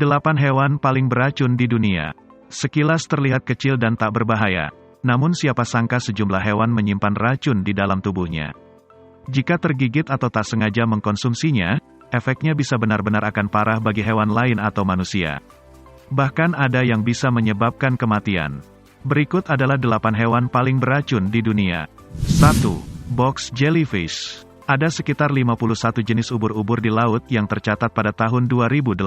8 hewan paling beracun di dunia. Sekilas terlihat kecil dan tak berbahaya, namun siapa sangka sejumlah hewan menyimpan racun di dalam tubuhnya. Jika tergigit atau tak sengaja mengkonsumsinya, efeknya bisa benar-benar akan parah bagi hewan lain atau manusia. Bahkan ada yang bisa menyebabkan kematian. Berikut adalah 8 hewan paling beracun di dunia. 1. Box jellyfish. Ada sekitar 51 jenis ubur-ubur di laut yang tercatat pada tahun 2018.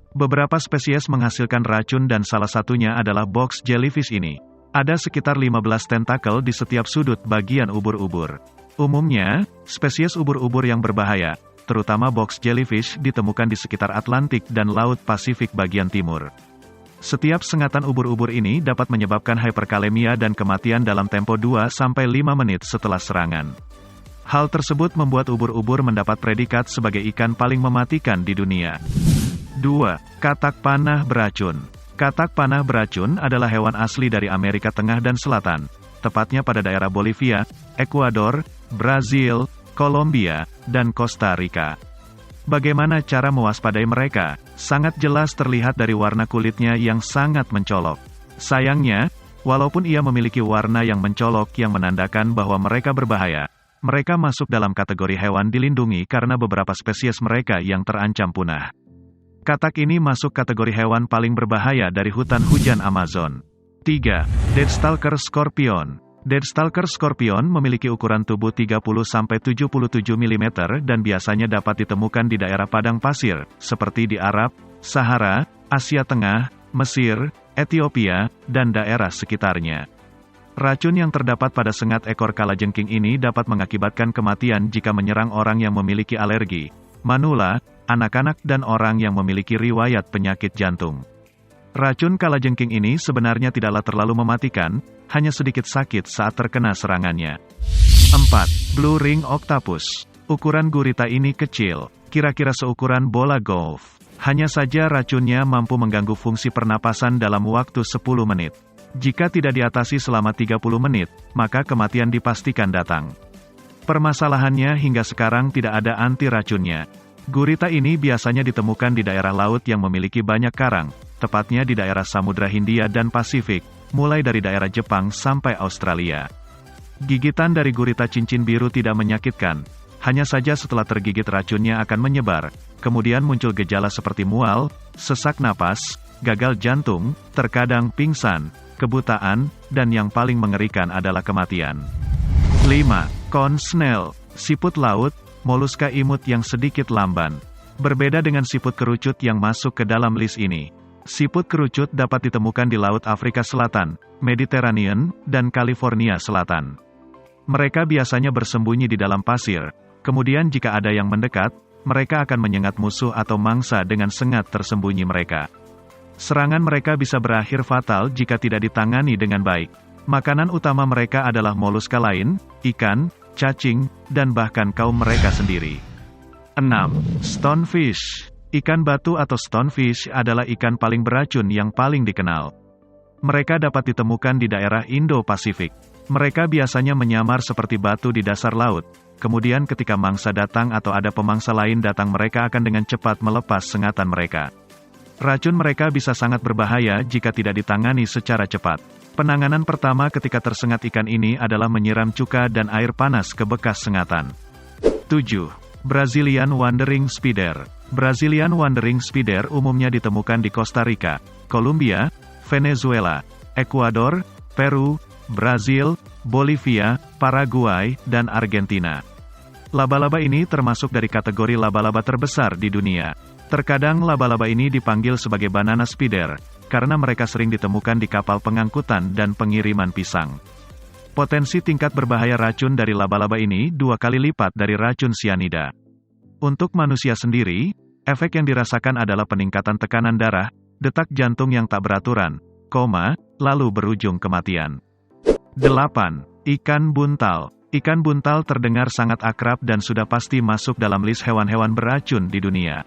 Beberapa spesies menghasilkan racun dan salah satunya adalah box jellyfish ini. Ada sekitar 15 tentakel di setiap sudut bagian ubur-ubur. Umumnya, spesies ubur-ubur yang berbahaya, terutama box jellyfish, ditemukan di sekitar Atlantik dan Laut Pasifik bagian timur. Setiap sengatan ubur-ubur ini dapat menyebabkan hiperkalemia dan kematian dalam tempo 2-5 menit setelah serangan. Hal tersebut membuat ubur-ubur mendapat predikat sebagai ikan paling mematikan di dunia. 2. Katak panah beracun. Katak panah beracun adalah hewan asli dari Amerika Tengah dan Selatan, tepatnya pada daerah Bolivia, Ekuador, Brazil, Kolombia, dan Costa Rica. Bagaimana cara mewaspadai mereka? Sangat jelas terlihat dari warna kulitnya yang sangat mencolok. Sayangnya, walaupun ia memiliki warna yang mencolok yang menandakan bahwa mereka berbahaya, mereka masuk dalam kategori hewan dilindungi karena beberapa spesies mereka yang terancam punah. Katak ini masuk kategori hewan paling berbahaya dari hutan hujan Amazon. 3. Deathstalker Scorpion. Deathstalker Scorpion memiliki ukuran tubuh 30-77 mm dan biasanya dapat ditemukan di daerah padang pasir, seperti di Arab, Sahara, Asia Tengah, Mesir, Ethiopia, dan daerah sekitarnya. Racun yang terdapat pada sengat ekor kalajengking ini dapat mengakibatkan kematian jika menyerang orang yang memiliki alergi, manula, anak-anak dan orang yang memiliki riwayat penyakit jantung. Racun kalajengking ini sebenarnya tidaklah terlalu mematikan, hanya sedikit sakit saat terkena serangannya. 4. Blue Ring Octopus. Ukuran gurita ini kecil, kira-kira seukuran bola golf. Hanya saja racunnya mampu mengganggu fungsi pernapasan dalam waktu 10 menit. Jika tidak diatasi selama 30 menit, maka kematian dipastikan datang. Permasalahannya hingga sekarang tidak ada anti racunnya. Gurita ini biasanya ditemukan di daerah laut yang memiliki banyak karang, tepatnya di daerah Samudra Hindia dan Pasifik, mulai dari daerah Jepang sampai Australia. Gigitan dari gurita cincin biru tidak menyakitkan, hanya saja setelah tergigit racunnya akan menyebar, kemudian muncul gejala seperti mual, sesak napas, gagal jantung, terkadang pingsan, kebutaan, dan yang paling mengerikan adalah kematian. 5. Conch snail, siput laut, moluska imut yang sedikit lamban. Berbeda dengan siput kerucut yang masuk ke dalam list ini. Siput kerucut dapat ditemukan di Laut Afrika Selatan, Mediterranean, dan California Selatan. Mereka biasanya bersembunyi di dalam pasir, kemudian jika ada yang mendekat, mereka akan menyengat musuh atau mangsa dengan sengat tersembunyi mereka. Serangan mereka bisa berakhir fatal jika tidak ditangani dengan baik. Makanan utama mereka adalah moluska lain, ikan, cacing, dan bahkan kaum mereka sendiri. 6. Stonefish. Ikan batu atau stonefish adalah ikan paling beracun yang paling dikenal. Mereka dapat ditemukan di daerah Indo-Pasifik. Mereka biasanya menyamar seperti batu di dasar laut. Kemudian ketika mangsa datang atau ada pemangsa lain datang, mereka akan dengan cepat melepas sengatan mereka. Racun mereka bisa sangat berbahaya jika tidak ditangani secara cepat. Penanganan pertama ketika tersengat ikan ini adalah menyiram cuka dan air panas ke bekas sengatan. 7. Brazilian Wandering Spider. Brazilian Wandering Spider umumnya ditemukan di Costa Rica, Kolombia, Venezuela, Ekuador, Peru, Brazil, Bolivia, Paraguay, dan Argentina. Laba-laba ini termasuk dari kategori laba-laba terbesar di dunia. Terkadang laba-laba ini dipanggil sebagai banana spider, karena mereka sering ditemukan di kapal pengangkutan dan pengiriman pisang. Potensi tingkat berbahaya racun dari laba-laba ini 2 kali lipat dari racun sianida. Untuk manusia sendiri, efek yang dirasakan adalah peningkatan tekanan darah, detak jantung yang tak beraturan, koma, lalu berujung kematian. 8. Ikan buntal. Ikan buntal terdengar sangat akrab dan sudah pasti masuk dalam list hewan-hewan beracun di dunia.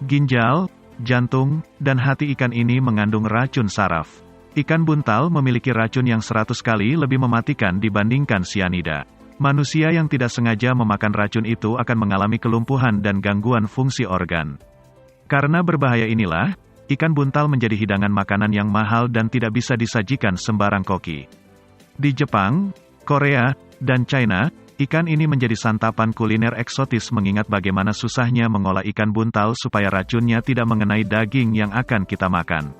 Ginjal, jantung, dan hati ikan ini mengandung racun saraf. Ikan buntal memiliki racun yang 100 kali lebih mematikan dibandingkan sianida. Manusia yang tidak sengaja memakan racun itu akan mengalami kelumpuhan dan gangguan fungsi organ. Karena berbahaya inilah, ikan buntal menjadi hidangan makanan yang mahal dan tidak bisa disajikan sembarang koki. Di Jepang, Korea, dan China, ikan ini menjadi santapan kuliner eksotis mengingat bagaimana susahnya mengolah ikan buntal supaya racunnya tidak mengenai daging yang akan kita makan.